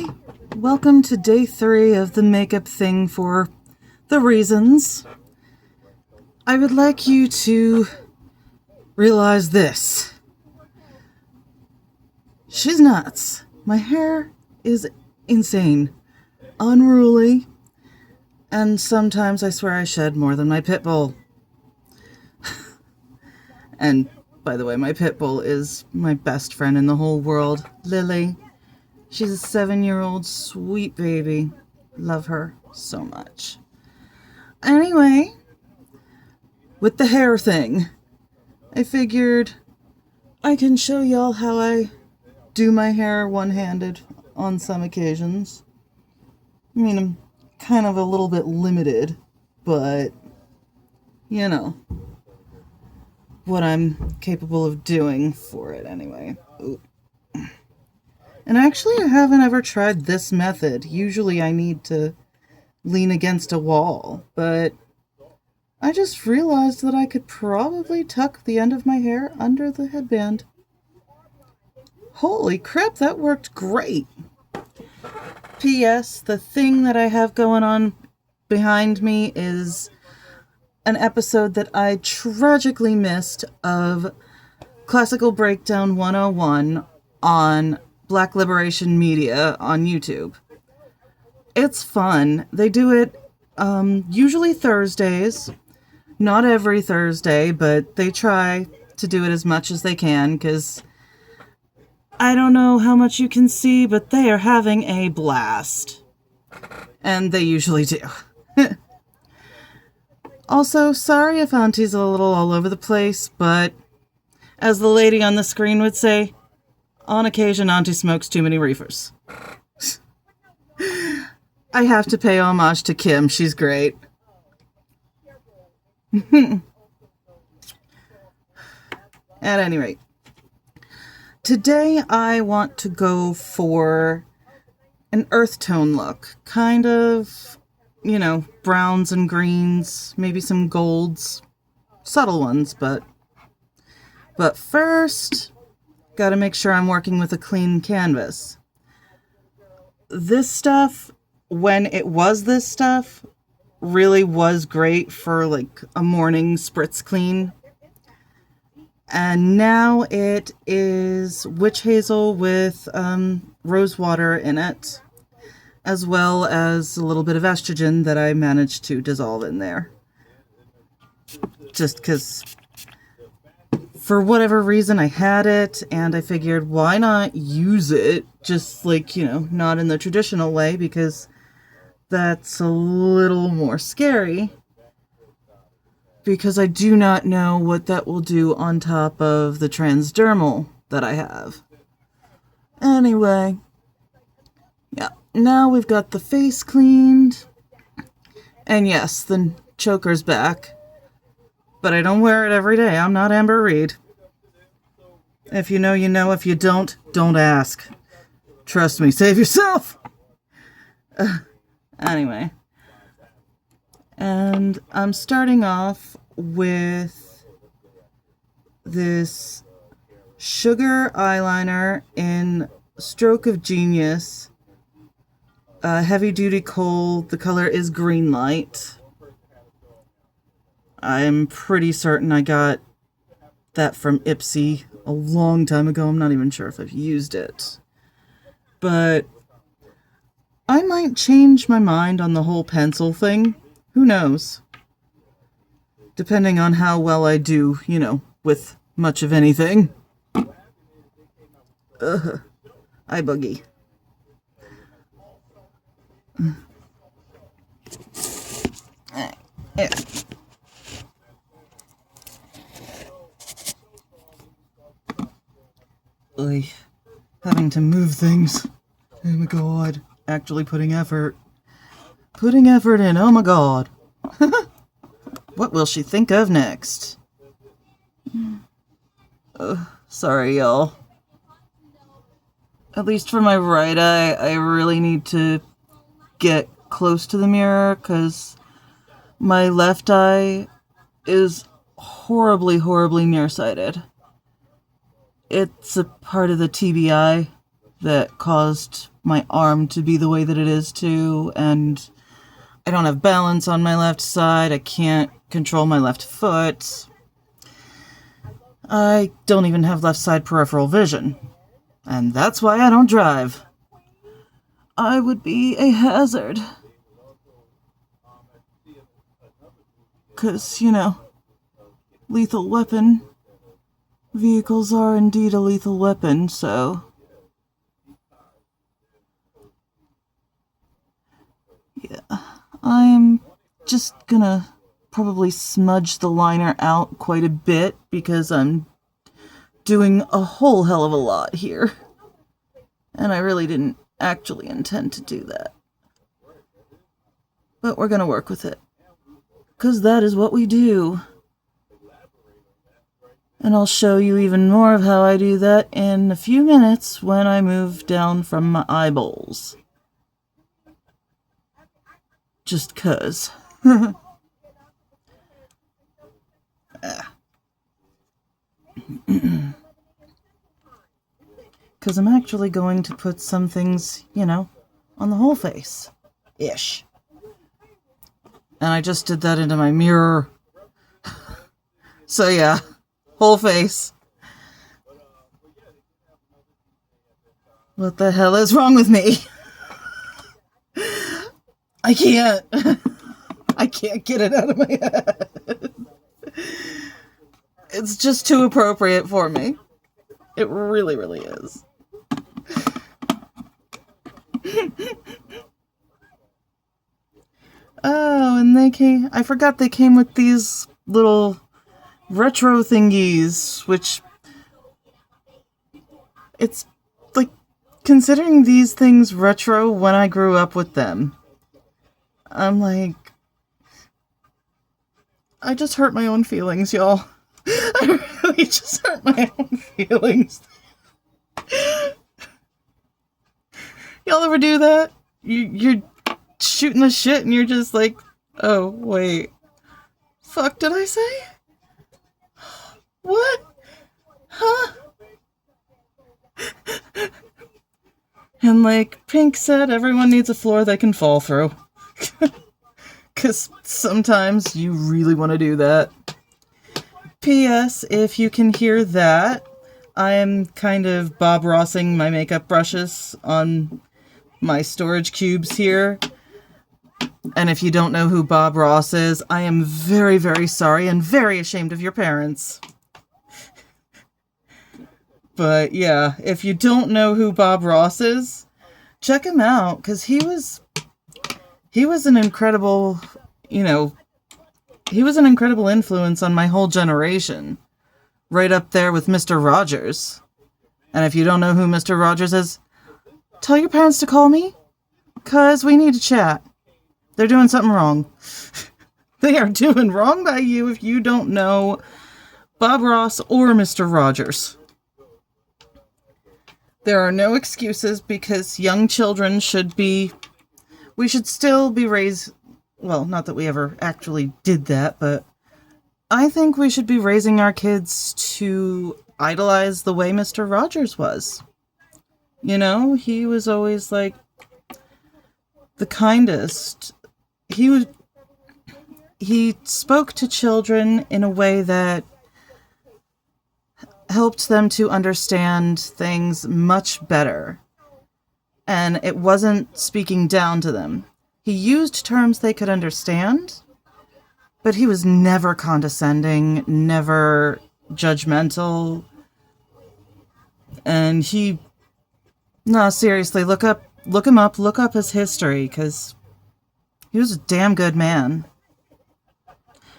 Hi, welcome to day 3 of the makeup thing for the reasons. I would like you to realize this. She's nuts. My hair is insane, unruly, and sometimes I swear I shed more than my pit bull. And by the way, my pit bull is my best friend in the whole world, Lily. She's a 7-year-old sweet baby. Love her so much. Anyway, with the hair thing, I figured I can show y'all how I do my hair one-handed on some occasions. I mean, I'm kind of a little bit limited, but, you know, what I'm capable of doing for it anyway. Ooh. And actually, I haven't ever tried this method. Usually I need to lean against a wall, but I just realized that I could probably tuck the end of my hair under the headband. Holy crap, that worked great! P.S. The thing that I have going on behind me is an episode that I tragically missed of Classical Breakdown 101 on Black Liberation Media on YouTube. It's fun. They do it usually Thursdays. Not every Thursday, but they try to do it as much as they can, because I don't know how much you can see, but they are having a blast. And they usually do. Also, sorry if Auntie's a little all over the place, but as the lady on the screen would say, on occasion Auntie smokes too many reefers. I have to pay homage to Kim. She's great. At any rate, today I want to go for an earth tone look. Kind of, you know, browns and greens, maybe some golds. Subtle ones, but first, gotta make sure I'm working with a clean canvas. This stuff, when it was this stuff, really was great for like a morning spritz clean. And now it is witch hazel with rose water in it, as well as a little bit of estrogen that I managed to dissolve in there. Just because, for whatever reason, I had it, and I figured, why not use it? Just like, you know, not in the traditional way, because that's a little more scary. Because I do not know what that will do on top of the transdermal that I have. Anyway, yeah, now we've got the face cleaned. And yes, the choker's back. But I don't wear it every day. I'm not Amber Reed. If you know, you know. If you don't, don't ask. Trust me, save yourself! Anyway. And I'm starting off with this sugar eyeliner in Stroke of Genius. Heavy Duty Kohl. The color is Green Light. I'm pretty certain I got that from Ipsy a long time ago. I'm not even sure if I've used it. But I might change my mind on the whole pencil thing. Who knows? Depending on how well I do, you know, with much of anything. Ugh. Hi, Boogie. Yeah. Oy. Having to move things. Oh my god. Actually putting effort. Putting effort in, oh my god. What will she think of next? Sorry, y'all. At least for my right eye, I really need to get close to the mirror, because my left eye is horribly, horribly nearsighted. It's a part of the TBI that caused my arm to be the way that it is too, and I don't have balance on my left side. I can't control my left foot. I don't even have left side peripheral vision. And that's why I don't drive. I would be a hazard. 'Cause, lethal weapon. Vehicles are indeed a lethal weapon, so... Yeah, I'm just gonna probably smudge the liner out quite a bit because I'm doing a whole hell of a lot here. And I really didn't actually intend to do that. But we're gonna work with it. 'Cause that is what we do. And I'll show you even more of how I do that in a few minutes when I move down from my eyeballs. Just 'cause. Because I'm actually going to put some things, on the whole face. Ish. And I just did that into my mirror. So yeah, whole face. What the hell is wrong with me? I can't. I can't get it out of my head. It's just too appropriate for me. It really, really is. Oh, and I forgot they came with these little retro thingies, which it's like, considering these things retro when I grew up with them, I'm like, I just hurt my own feelings, y'all. I really just hurt my own feelings. Y'all ever do that? You're shooting the shit and you're just like, oh, wait. Fuck, did I say? What? Huh? And like Pink said, everyone needs a floor they can fall through. 'Cause sometimes you really want to do that. P.S. If you can hear that, I am kind of Bob Rossing my makeup brushes on my storage cubes here. And if you don't know who Bob Ross is, I am very, very sorry and very ashamed of your parents. But yeah, if you don't know who Bob Ross is, check him out, because he was an incredible, he was an incredible influence on my whole generation. Right up there with Mr. Rogers. And if you don't know who Mr. Rogers is, tell your parents to call me, because we need to chat. They're doing something wrong. They are doing wrong by you if you don't know Bob Ross or Mr. Rogers. There are no excuses, because young children we should still be raised, well, not that we ever actually did that, but I think we should be raising our kids to idolize the way Mr. Rogers was. He was always like the kindest. He spoke to children in a way that helped them to understand things much better. And it wasn't speaking down to them. He used terms they could understand, but he was never condescending, never judgmental. And seriously, look him up, look up his history, because he was a damn good man.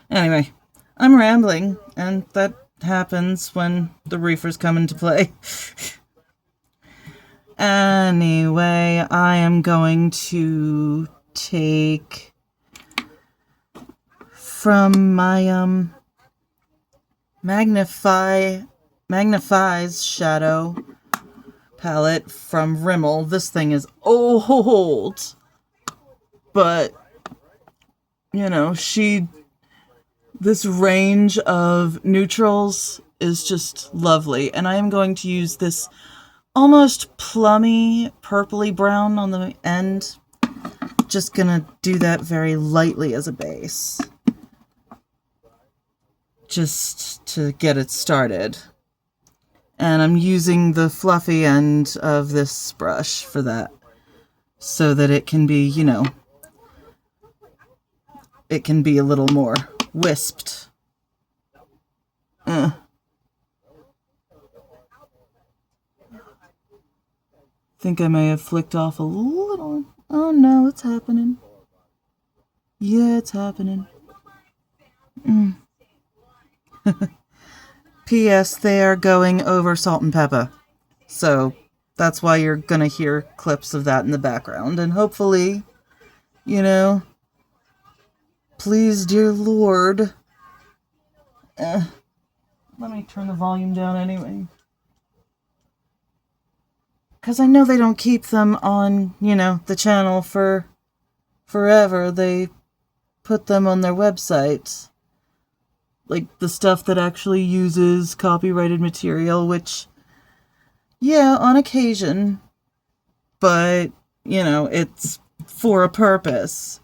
Anyway, I'm rambling, and that happens when the reefers come into play. Anyway, I am going to take from my Magnifies Shadow palette from Rimmel. This thing is old, but this range of neutrals is just lovely, and I am going to use this almost plummy, purpley brown on the end. Just gonna do that very lightly as a base, just to get it started. And I'm using the fluffy end of this brush for that, so that it can be, you know, it can be a little more wisped. Think I may have flicked off a little. Oh no, it's happening. Yeah, it's happening. P.S. They are going over Salt and Pepper. So that's why you're gonna hear clips of that in the background. And hopefully, you know, please, dear Lord. Let me turn the volume down anyway. Because I know they don't keep them on, you know, the channel for forever. They put them on their website. Like the stuff that actually uses copyrighted material, which, yeah, on occasion. But, you know, it's for a purpose.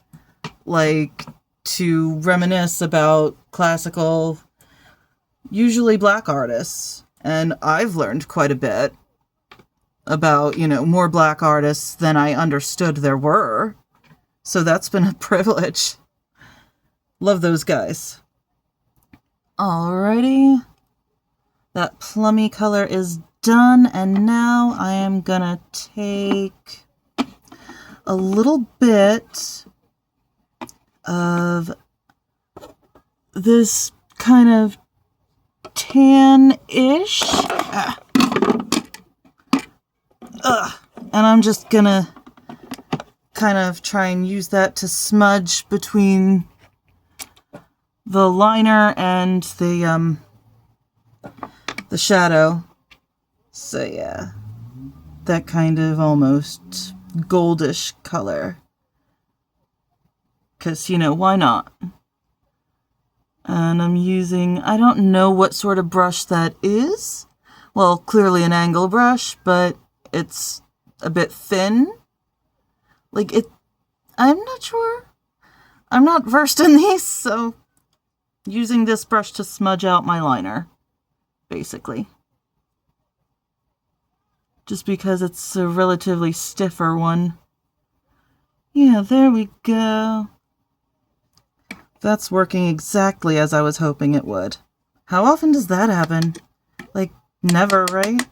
Like to reminisce about classical, usually black artists. And I've learned quite a bit about, you know, more black artists than I understood there were. So that's been a privilege. Love those guys. Alrighty. That plummy color is done, and now I am gonna take a little bit of this kind of tan-ish. And I'm just gonna kind of try and use that to smudge between the liner and the shadow. So yeah, that kind of almost goldish color. 'Cause, you know, why not? And I'm using, I don't know what sort of brush that is. Well, clearly an angle brush, but it's a bit thin. Like it, I'm not sure. I'm not versed in these, so using this brush to smudge out my liner, basically. Just because it's a relatively stiffer one. Yeah, there we go. That's working exactly as I was hoping it would. How often does that happen? Like, never, right?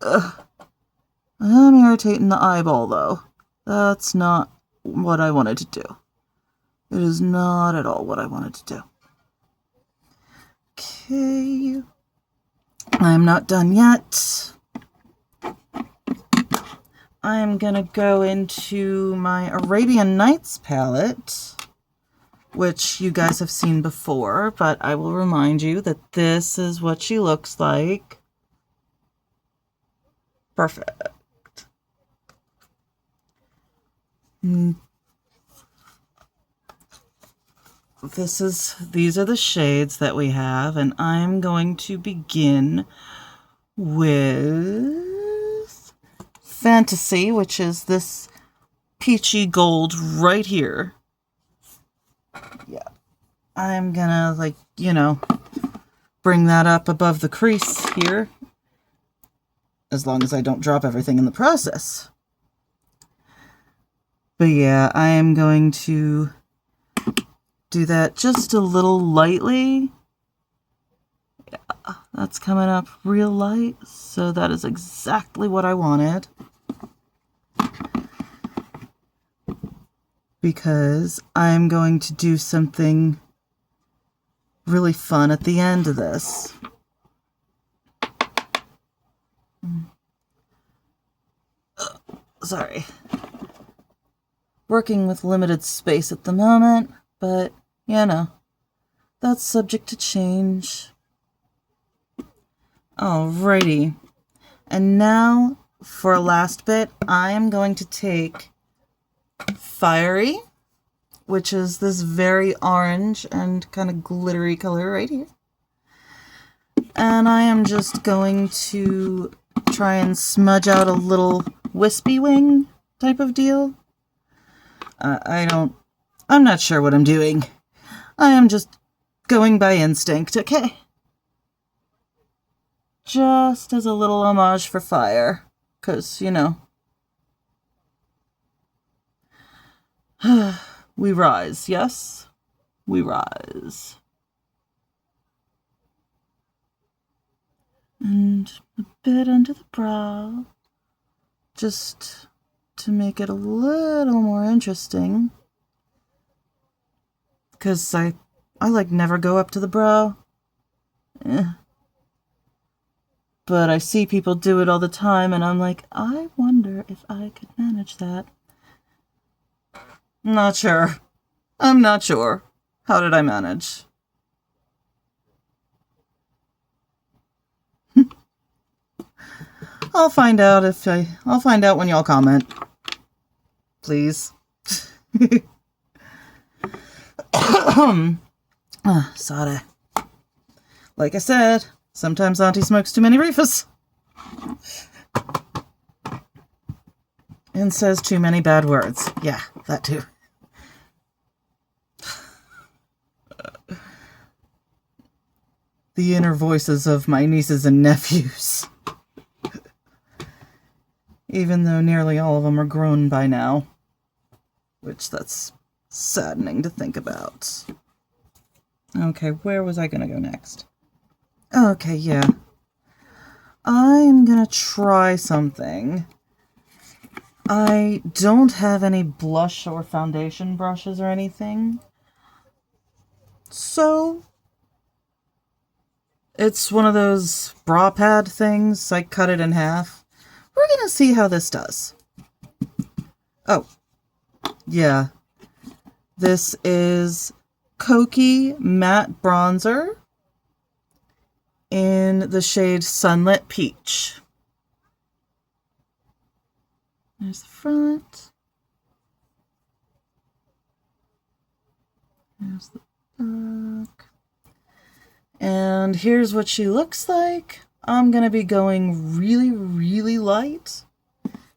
Ugh. I'm irritating the eyeball, though. That's not what I wanted to do. It is not at all what I wanted to do. Okay. I'm not done yet. I'm gonna go into my Arabian Nights palette, which you guys have seen before, but I will remind you that this is what she looks like. Perfect. These are the shades that we have, and I'm going to begin with Fantasy, which is this peachy gold right here. Yeah. I'm gonna, like, you know, bring that up above the crease here, as long as I don't drop everything in the process. But yeah, I am going to do that just a little lightly. Yeah, that's coming up real light, so that is exactly what I wanted. Because I'm going to do something really fun at the end of this. Sorry. Working with limited space at the moment, but, you know, that's subject to change. Alrighty. And now, for a last bit, I am going to take Fiery, which is this very orange and kind of glittery color right here. And I am just going to try and smudge out a little wispy wing type of deal. I'm not sure what I'm doing. I am just going by instinct, okay? Just as a little homage for fire, 'cause, you know. We rise, yes? We rise. And a bit under the brow, just to make it a little more interesting. Because I like never go up to the brow. But I see people do it all the time, and I'm like, I wonder if I could manage that. Not sure. I'm not sure. How did I manage? I'll find out when y'all comment. Please. Sorry. Like I said, sometimes Auntie smokes too many reefers. And says too many bad words. Yeah, that too. The inner voices of my nieces and nephews. Even though nearly all of them are grown by now. Which, that's saddening to think about. Okay, where was I gonna go next? Okay, yeah. I'm gonna try something. I don't have any blush or foundation brushes or anything. So, it's one of those bra pad things. I cut it in half. We're gonna see how this does. Oh, yeah. This is Kokie Matte Bronzer in the shade Sunlit Peach. There's the front. There's the back. And here's what she looks like. I'm going to be going really, really light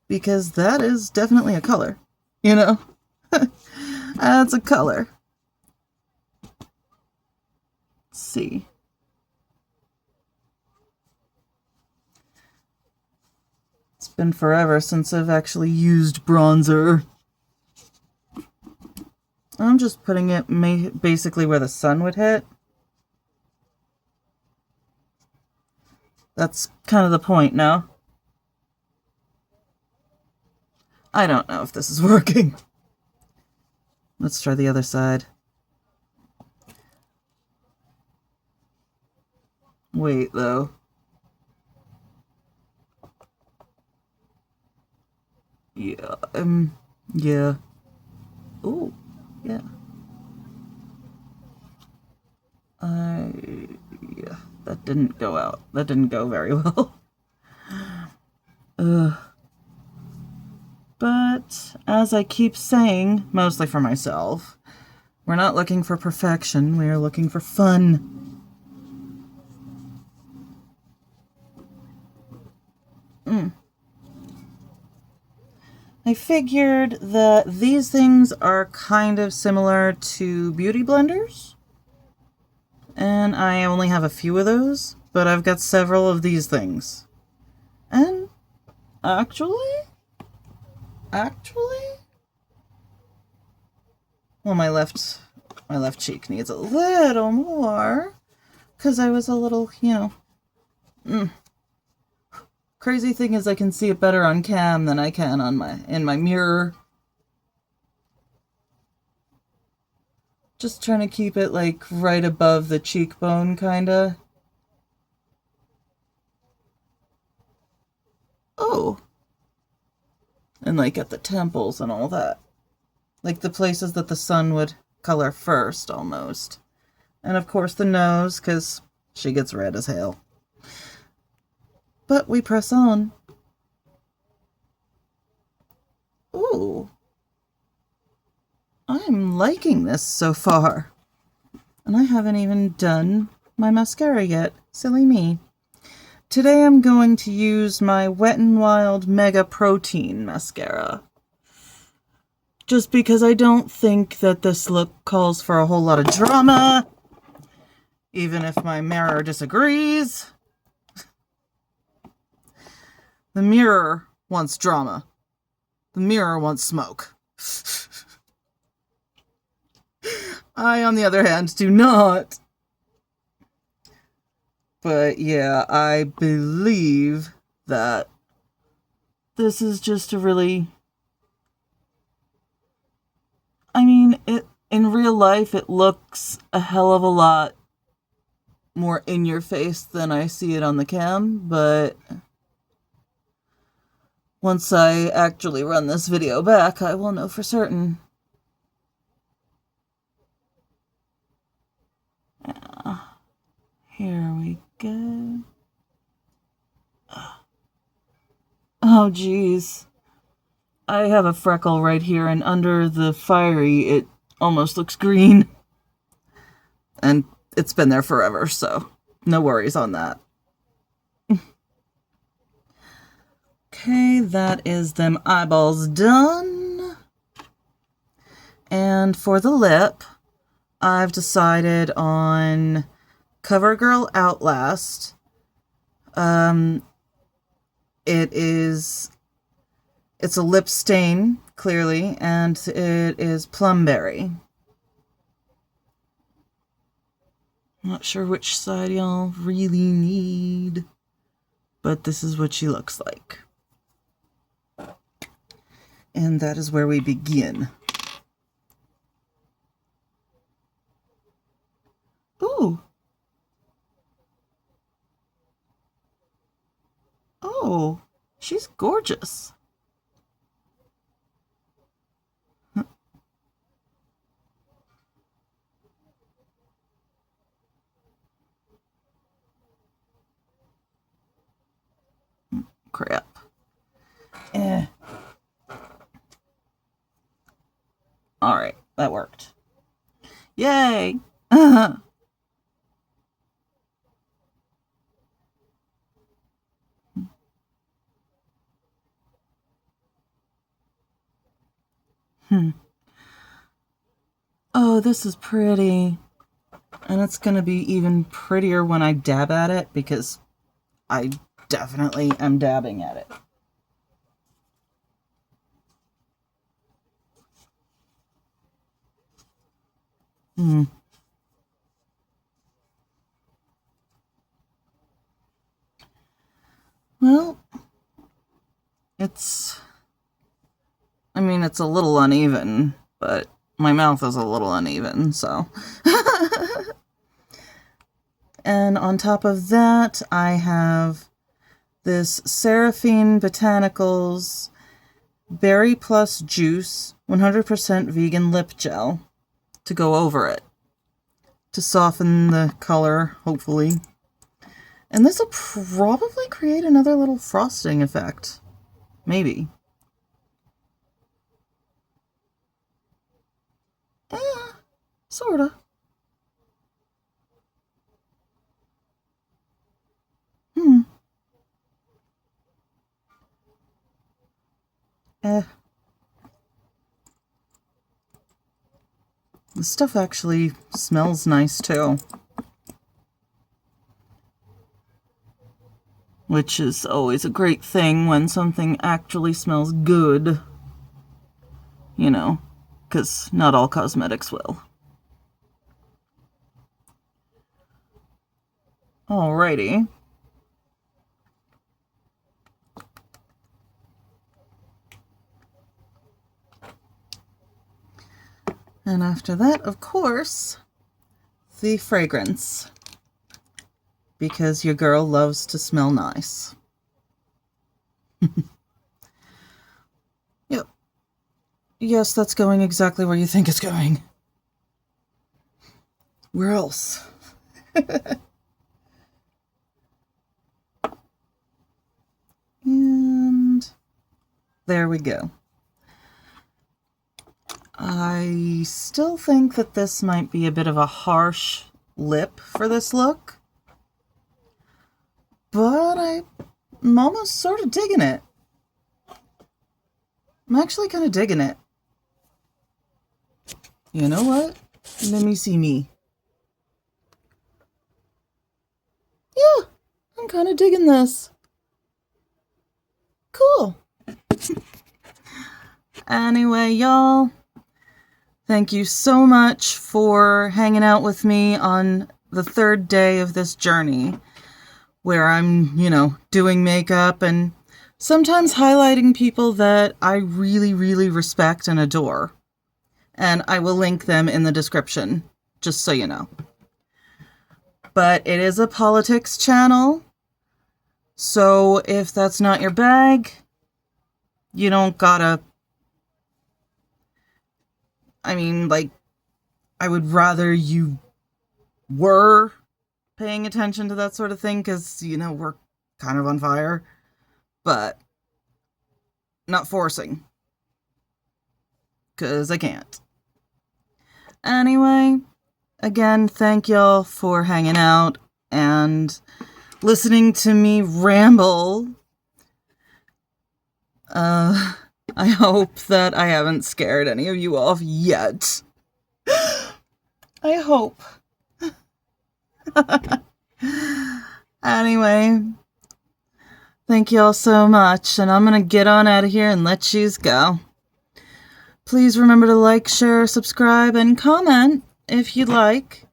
because that is definitely a color, you know? That's a color. Let's see. It's been forever since I've actually used bronzer. I'm just putting it basically where the sun would hit. That's kind of the point, no? I don't know if this is working. Let's try the other side. Wait, though. Yeah, yeah. Ooh, yeah. Yeah, that didn't go out. That didn't go very well. But, as I keep saying, mostly for myself, we're not looking for perfection, we are looking for fun. I figured that these things are kind of similar to beauty blenders. And I only have a few of those, but I've got several of these things. And actually, well, my left cheek needs a little more, because I was a little, you know, Crazy thing is I can see it better on cam than I can on in my mirror. Just trying to keep it like right above the cheekbone, kinda. Oh. And like at the temples and all that. Like the places that the sun would color first, almost. And of course the nose, because she gets red as hell. But we press on. Ooh. I'm liking this so far. And I haven't even done my mascara yet. Silly me. Today I'm going to use my Wet n Wild Mega Protein Mascara. Just because I don't think that this look calls for a whole lot of drama, even if my mirror disagrees. The mirror wants drama. The mirror wants smoke. I, on the other hand, do not. But yeah, I believe that this is just a really... I mean, in real life, it looks a hell of a lot more in your face than I see it on the cam, but once I actually run this video back, I will know for certain. Here we go. Oh, geez. I have a freckle right here, and under the fiery, it almost looks green. And it's been there forever, so no worries on that. Okay, that is them eyeballs done. And for the lip, I've decided on CoverGirl Outlast. It's a lip stain, clearly, and it is Plumberry. Not sure which side y'all really need, but this is what she looks like. And that is where we begin. Ooh. Oh, she's gorgeous. Crap. Alright, that worked. Yay! Oh, this is pretty. And it's going to be even prettier when I dab at it, because I definitely am dabbing at it. Well, it's a little uneven, but my mouth is a little uneven, so. And on top of that, I have this Seraphine Botanicals Berry Plus Juice 100% vegan lip gel to go over it, to soften the color, hopefully. And this will probably create another little frosting effect. Maybe. Sorta. The stuff actually smells nice too. Which is always a great thing when something actually smells good. You know, because not all cosmetics will. Alrighty. And after that, of course, the fragrance. Because your girl loves to smell nice. Yep. Yes, that's going exactly where you think it's going. Where else? And there we go. I still think that this might be a bit of a harsh lip for this look. but I'm almost sort of digging it. I'm actually kind of digging it. You know what? Let me see me. Yeah, I'm kind of digging this. Cool. Anyway, y'all, thank you so much for hanging out with me on the third day of this journey where I'm, doing makeup and sometimes highlighting people that I really, really respect and adore. And I will link them in the description, just so you know. But it is a politics channel, so if that's not your bag, you don't gotta... I would rather you were paying attention to that sort of thing, because, we're kind of on fire. But not forcing, because I can't. Anyway, again, thank y'all for hanging out and listening to me ramble. I hope that I haven't scared any of you off yet. I hope. Anyway, thank y'all so much, and I'm gonna get on out of here and let yous go. Please remember to like, share, subscribe, and comment if you'd like.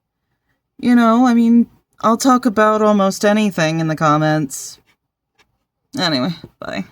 I'll talk about almost anything in the comments. Anyway, bye.